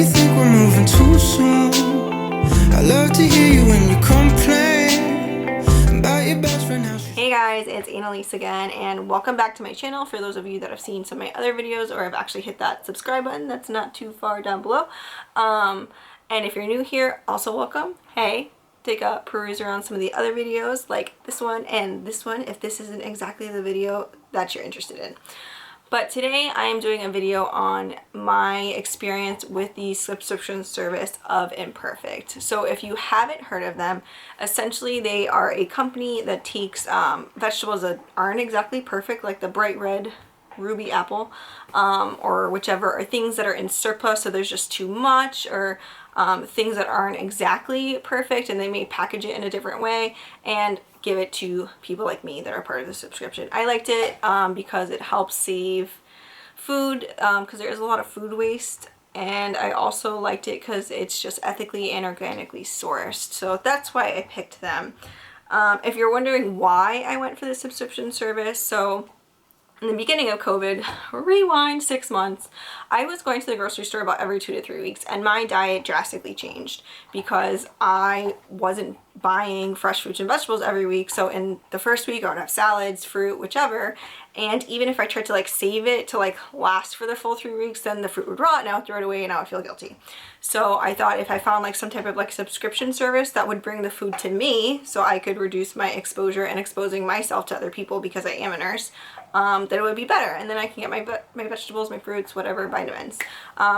you think we're moving too soon? I love to hear you when you complain about your best friend. Hey guys, it's Annalise again, and welcome back to my channel. For those of you that have seen some of my other videos or have actually hit that subscribe button that's not too far down below, and if you're new here, also welcome. Hey, take a peruse around some of the other videos like this one and this one if this isn't exactly the video that you're interested in. But today I am doing a video on my experience with the subscription service of Imperfect. So if you haven't heard of them, essentially they are a company that takes vegetables that aren't exactly perfect, like the bright red ruby apple, or whichever, or things that are in surplus, so there's just too much, or things that aren't exactly perfect, and they may package it in a different way and give it to people like me that are part of the subscription. I liked it because it helps save food, because there is a lot of food waste, and I also liked it because it's just ethically and organically sourced. So that's why I picked them. If you're wondering why I went for the subscription service, so in the beginning of COVID, rewind 6 months, I was going to the grocery store about every 2 to 3 weeks, and my diet drastically changed because I wasn't buying fresh fruits and vegetables every week. So in the first week I would have salads, fruit, whichever, and even if I tried to like save it to like last for the full 3 weeks, then the fruit would rot and I would throw it away and I would feel guilty. So I thought if I found like some type of like subscription service that would bring the food to me so I could reduce my exposure and exposing myself to other people because I am a nurse, that it would be better, and then I can get my vegetables, my fruits, whatever, vitamins.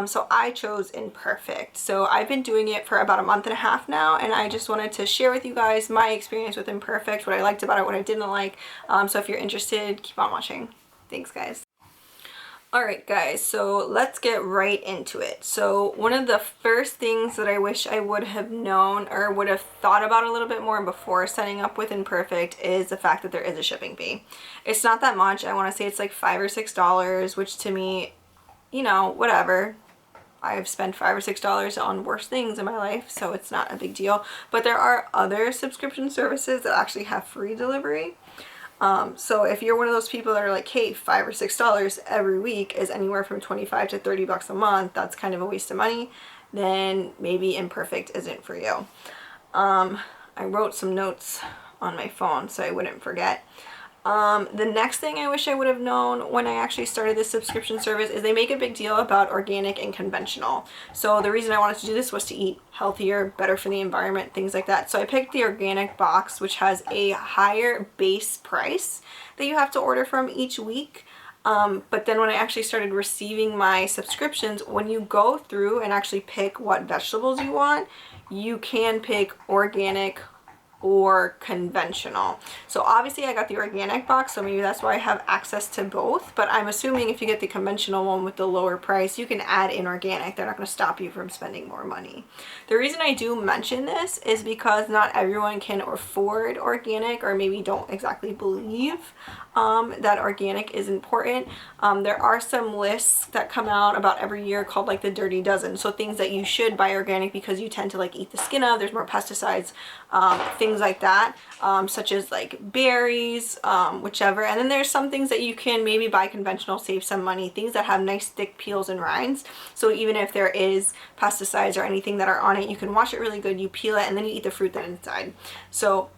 So I chose Imperfect. So I've been doing it for about a month and a half now, and I just wanted to share with you guys my experience with Imperfect, what I liked about it, what I didn't like. So if you're interested, keep on watching. Thanks, guys. Alright guys, so let's get right into it. So one of the first things that I wish I would have known or would have thought about a little bit more before signing up with Imperfect is the fact that there is a shipping fee. It's not that much. I want to say it's like $5 or $6, which to me, you know, whatever. I've spent $5 or $6 on worse things in my life, so it's not a big deal. But there are other subscription services that actually have free delivery. So if you're one of those people that are like, hey, $5 or $6 every week is anywhere from 25 to 30 bucks a month, that's kind of a waste of money, then maybe Imperfect isn't for you. I wrote some notes on my phone so I wouldn't forget. The next thing I wish I would have known when I actually started this subscription service is they make a big deal about organic and conventional. So the reason I wanted to do this was to eat healthier, better for the environment, things like that. So I picked the organic box, which has a higher base price that you have to order from each week. But then when I actually started receiving my subscriptions, when you go through and actually pick what vegetables you want, you can pick organic or conventional. So obviously I got the organic box, so maybe that's why I have access to both, but I'm assuming if you get the conventional one with the lower price, you can add in organic. They're not going to stop you from spending more money. The reason I do mention this is because not everyone can afford organic, or maybe don't exactly believe that organic is important. There are some lists that come out about every year called like the Dirty Dozen, so things that you should buy organic because you tend to like eat the skin of, there's more pesticides, things like that, such as like berries, whichever. And then there's some things that you can maybe buy conventional, save some money, things that have nice thick peels and rinds, so even if there is pesticides or anything that are on it, you can wash it really good, you peel it, and then you eat the fruit that's inside. So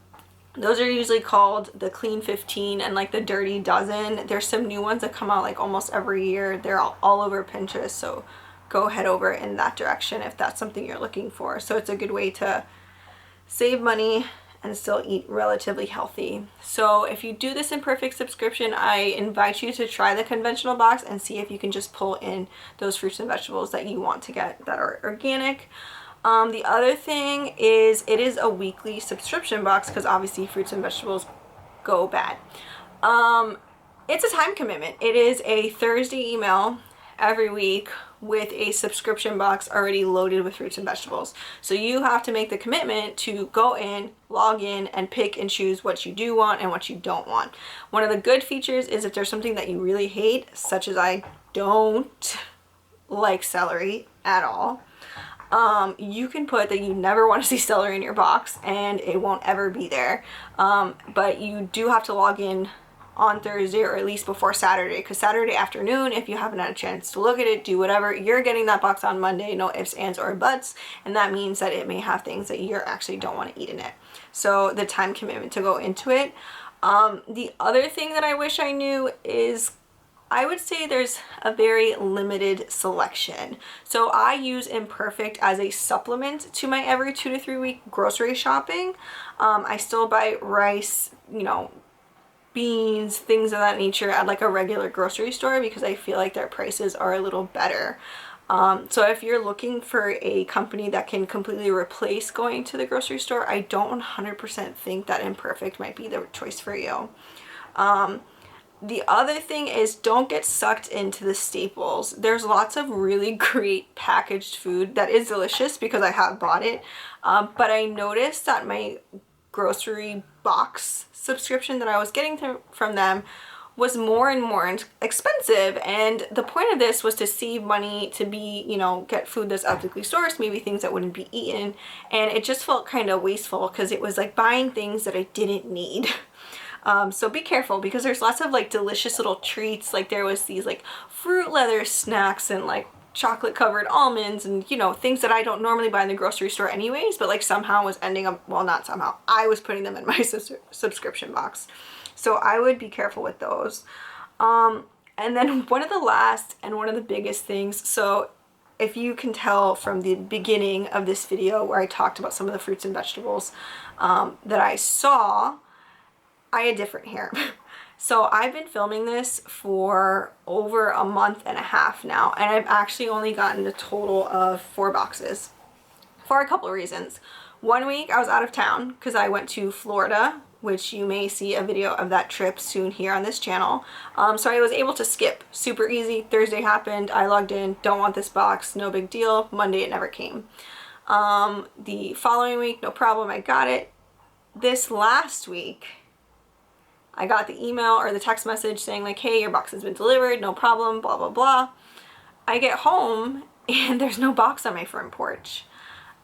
those are usually called the Clean 15 and like the Dirty Dozen. There's some new ones that come out like almost every year. They're all over Pinterest, so go head over in that direction if that's something you're looking for. So it's a good way to save money and still eat relatively healthy. So if you do this Imperfect subscription, I invite you to try the conventional box and see if you can just pull in those fruits and vegetables that you want to get that are organic. The other thing is it is a weekly subscription box because obviously fruits and vegetables go bad. It's a time commitment. It is a Thursday email every week with a subscription box already loaded with fruits and vegetables. So you have to make the commitment to go in, log in, and pick and choose what you do want and what you don't want. One of the good features is if there's something that you really hate, such as I don't like celery at all, you can put that you never want to see celery in your box and it won't ever be there. But you do have to log in on Thursday, or at least before Saturday, because Saturday afternoon, if you haven't had a chance to look at it, do whatever, you're getting that box on Monday, no ifs, ands, or buts, and that means that it may have things that you actually don't want to eat in it. So the time commitment to go into it. The other thing that I wish I knew is, I would say there's a very limited selection. So I use Imperfect as a supplement to my every 2 to 3 week grocery shopping. I still buy rice, beans, things of that nature at like a regular grocery store because I feel like their prices are a little better. So if you're looking for a company that can completely replace going to the grocery store, I don't 100% think that Imperfect might be the choice for you. The other thing is, don't get sucked into the staples. There's lots of really great packaged food that is delicious because I have bought it, but I noticed that my grocery box subscription that I was getting from them was more and more expensive, and the point of this was to save money, to be, get food that's ethically sourced, maybe things that wouldn't be eaten, and it just felt kind of wasteful because it was like buying things that I didn't need. So be careful, because there's lots of like delicious little treats. Like there was these like fruit leather snacks and like chocolate covered almonds and things that I don't normally buy in the grocery store anyways, but like somehow was ending up, well, not somehow, I was putting them in my subscription box. So I would be careful with those. And then one of the last and one of the biggest things, so if you can tell from the beginning of this video where I talked about some of the fruits and vegetables that I saw, I had different hair. So I've been filming this for over a month and a half now, and I've actually only gotten a total of 4 boxes for a couple of reasons. One week I was out of town because I went to Florida, which you may see a video of that trip soon here on this channel. So I was able to skip super easy. Thursday happened, I logged in, don't want this box, no big deal. Monday it never came. The following week, no problem, I got it. This last week, I got the email or the text message saying like, hey, your box has been delivered, no problem, blah, blah, blah. I get home and there's no box on my front porch.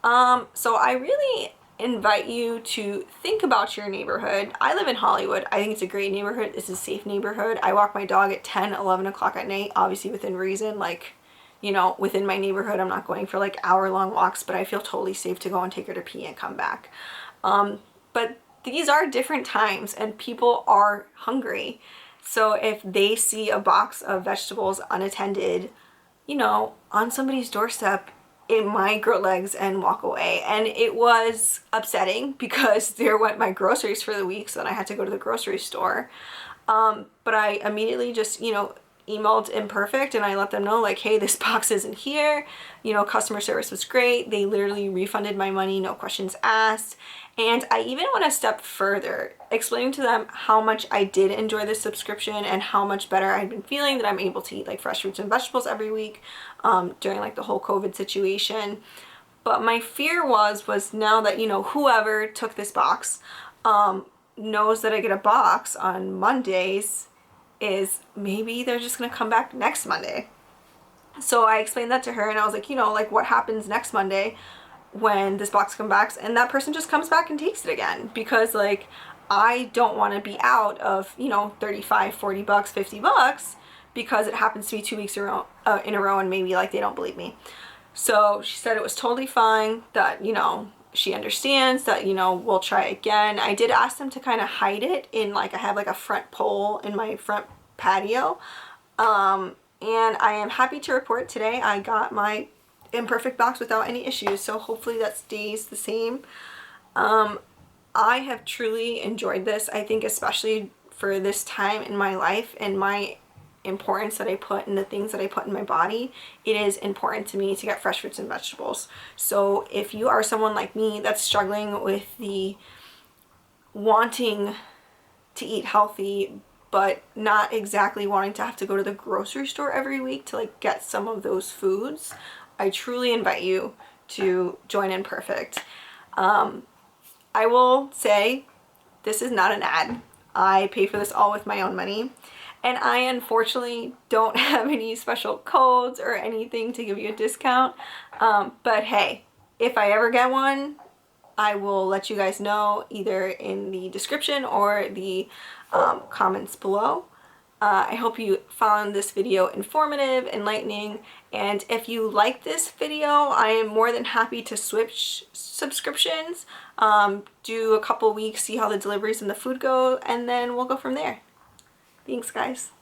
So I really invite you to think about your neighborhood. I live in Hollywood. I think it's a great neighborhood. It's a safe neighborhood. I walk my dog at 10, 11 o'clock at night, obviously within reason, like, within my neighborhood. I'm not going for like hour-long walks, but I feel totally safe to go and take her to pee and come back. But these are different times and people are hungry. So if they see a box of vegetables unattended, on somebody's doorstep, it might grow legs and walk away. And it was upsetting because there went my groceries for the week, so then I had to go to the grocery store. But I immediately just, emailed Imperfect and I let them know like, hey, this box isn't here. Customer service was great. They literally refunded my money, no questions asked. And I even went a step further, explaining to them how much I did enjoy this subscription and how much better I'd been feeling, that I'm able to eat like fresh fruits and vegetables every week during like the whole COVID situation. But my fear was now that, whoever took this box knows that I get a box on Mondays, is maybe they're just gonna come back next Monday. So I explained that to her and I was like, like what happens next Monday when this box comes back and that person just comes back and takes it again, because like I don't want to be out of 35, 40 bucks, 50 bucks because it happens to be 2 weeks in a row and maybe like they don't believe me. So she said it was totally fine, that she understands, that we'll try again. I did ask them to kind of hide it in like, I have like a front pole in my front patio, and I am happy to report today I got my Imperfect box without any issues, so hopefully that stays the same. I have truly enjoyed this. I think especially for this time in my life and my importance that I put in the things that I put in my body, it is important to me to get fresh fruits and vegetables. So if you are someone like me that's struggling with the wanting to eat healthy but not exactly wanting to have to go to the grocery store every week to like get some of those foods, I truly invite you to join Imperfect. I will say this is not an ad. I pay for this all with my own money. And I unfortunately don't have any special codes or anything to give you a discount. But hey, if I ever get one, I will let you guys know either in the description or the comments below. I hope you found this video informative, enlightening, and if you like this video, I am more than happy to switch subscriptions, do a couple weeks, see how the deliveries and the food go, and then we'll go from there. Thanks, guys.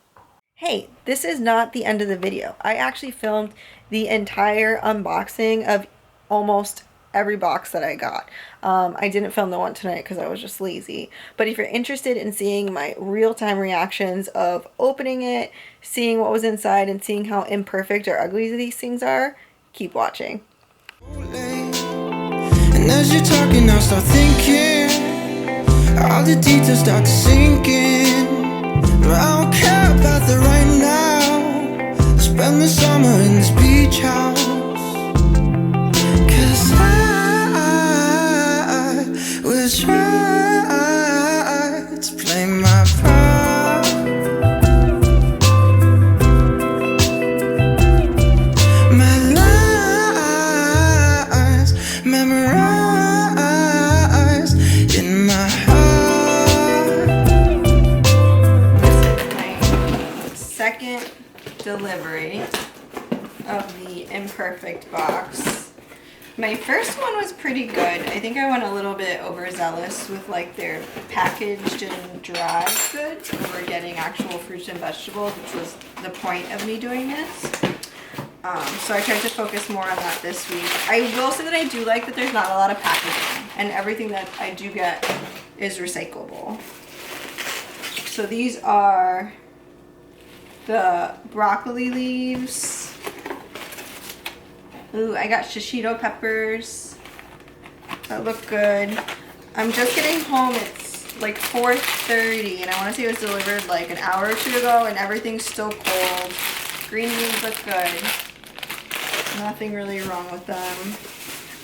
Hey, this is not the end of the video. I actually filmed the entire unboxing of almost every box that I got. I didn't film the one tonight because I was just lazy. But if you're interested in seeing my real-time reactions of opening it, seeing what was inside, and seeing how imperfect or ugly these things are, keep watching. And as you're talking, I'll start thinking, all the details start to sink in. I don't care about the right now. Spend the summer in this beach house, 'cause I will try to play my part. My lies memorized in my heart. Second delivery of the Imperfect box. My first one was pretty good. I think I went a little bit overzealous with like their packaged and dry goods over getting actual fruits and vegetables, which was the point of me doing this. So I tried to focus more on that this week. I will say that I do like that there's not a lot of packaging, and everything that I do get is recyclable. So these are the broccoli leaves. Ooh, I got shishito peppers. That look good. I'm just getting home. It's like 4:30, and I want to say it was delivered like an hour or two ago, and everything's still cold. Green beans look good. Nothing really wrong with them.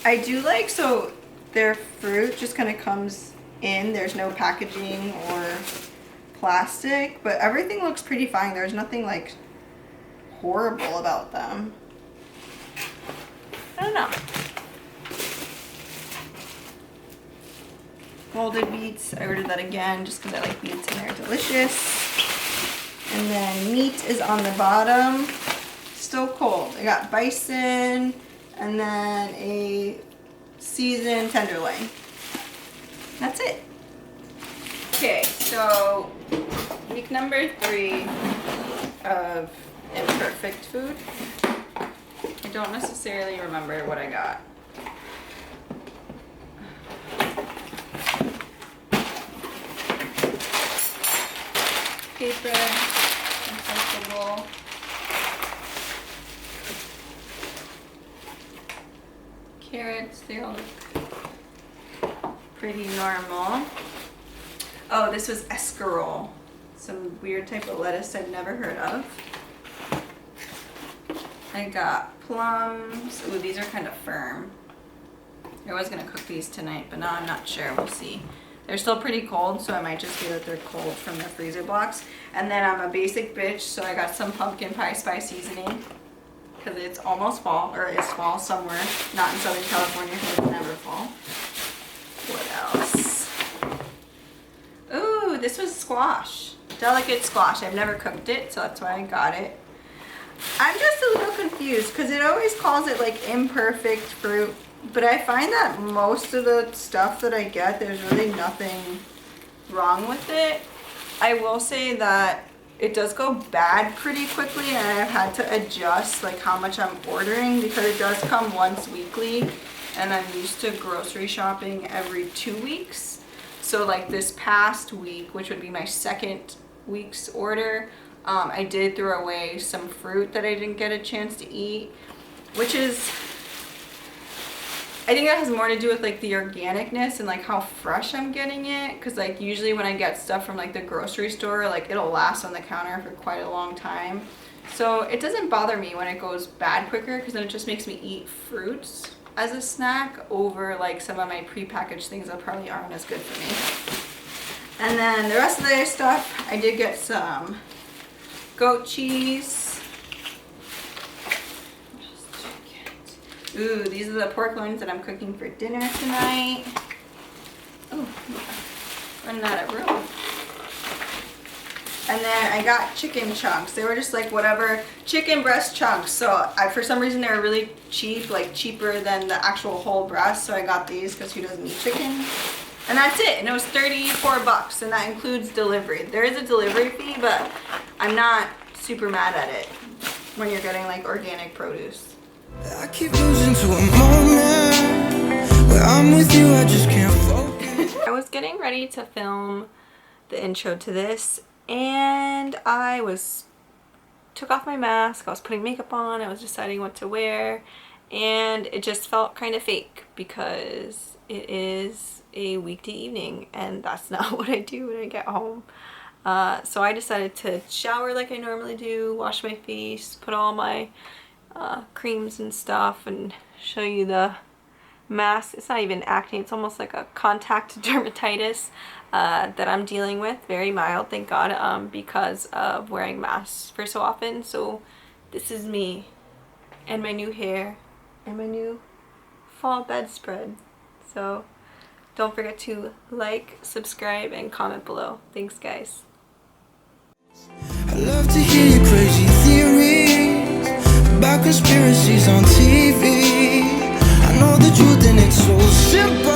I do like, so their fruit just kind of comes in. There's no packaging or plastic, but everything looks pretty fine. There's nothing like horrible about them. I don't know. Folded beets, I ordered that again just because I like beets and they're delicious. And then meat is on the bottom, still cold. I got bison and then a seasoned tenderloin. That's it. Okay, so week number 3 of Imperfect food. I don't necessarily remember what I got. Paper, recyclable. Carrots, they all look pretty normal. Oh, this was escarole. Some weird type of lettuce I've never heard of. I got plums. Ooh, these are kind of firm. I was gonna cook these tonight, but now I'm not sure. We'll see. They're still pretty cold, so I might just feel that they're cold from their freezer blocks. And then I'm a basic bitch, so I got some pumpkin pie spice seasoning because it's almost fall, or it's fall somewhere, not in Southern California because it's never fall. What else? Ooh, this was squash. Delicate squash. I've never cooked it, so that's why I got it. I'm just a little confused because it always calls it like imperfect fruit, but I find that most of the stuff that I get, there's really nothing wrong with it. I will say that it does go bad pretty quickly, and I've had to adjust like how much I'm ordering because it does come once weekly, and I'm used to grocery shopping every 2 weeks. So like this past week, which would be my second week's order, I did throw away some fruit that I didn't get a chance to eat, which is, I think that has more to do with like the organicness and like how fresh I'm getting it, because like usually when I get stuff from like the grocery store, like it'll last on the counter for quite a long time. So it doesn't bother me when it goes bad quicker, because then it just makes me eat fruits as a snack over like some of my prepackaged things that probably aren't as good for me. And then the rest of the stuff, I did get some goat cheese. Ooh, these are the pork loins that I'm cooking for dinner tonight. Oh, running out of room. And then I got chicken chunks. They were just like whatever, chicken breast chunks. So for some reason they were really cheap, like cheaper than the actual whole breast. So I got these because who doesn't eat chicken? And that's it. And it was 34 bucks, and that includes delivery. There is a delivery fee, but I'm not super mad at it when you're getting like organic produce. I keep losing to a moment where I'm with you, I just can't focus. I was getting ready to film the intro to this, and I took off my mask, I was putting makeup on, I was deciding what to wear, and it just felt kind of fake because it is a weekday evening and that's not what I do when I get home. So I decided to shower like I normally do, wash my face, put all my creams and stuff, and show you the mask. It's not even acne, it's almost like a contact dermatitis that I'm dealing with. Very mild, thank God, because of wearing masks for so often. So this is me and my new hair and my new fall bedspread. So don't forget to like, subscribe, and comment below. Thanks, guys. I love to hear your crazy theories about conspiracies on TV. I know the truth and it's so simple.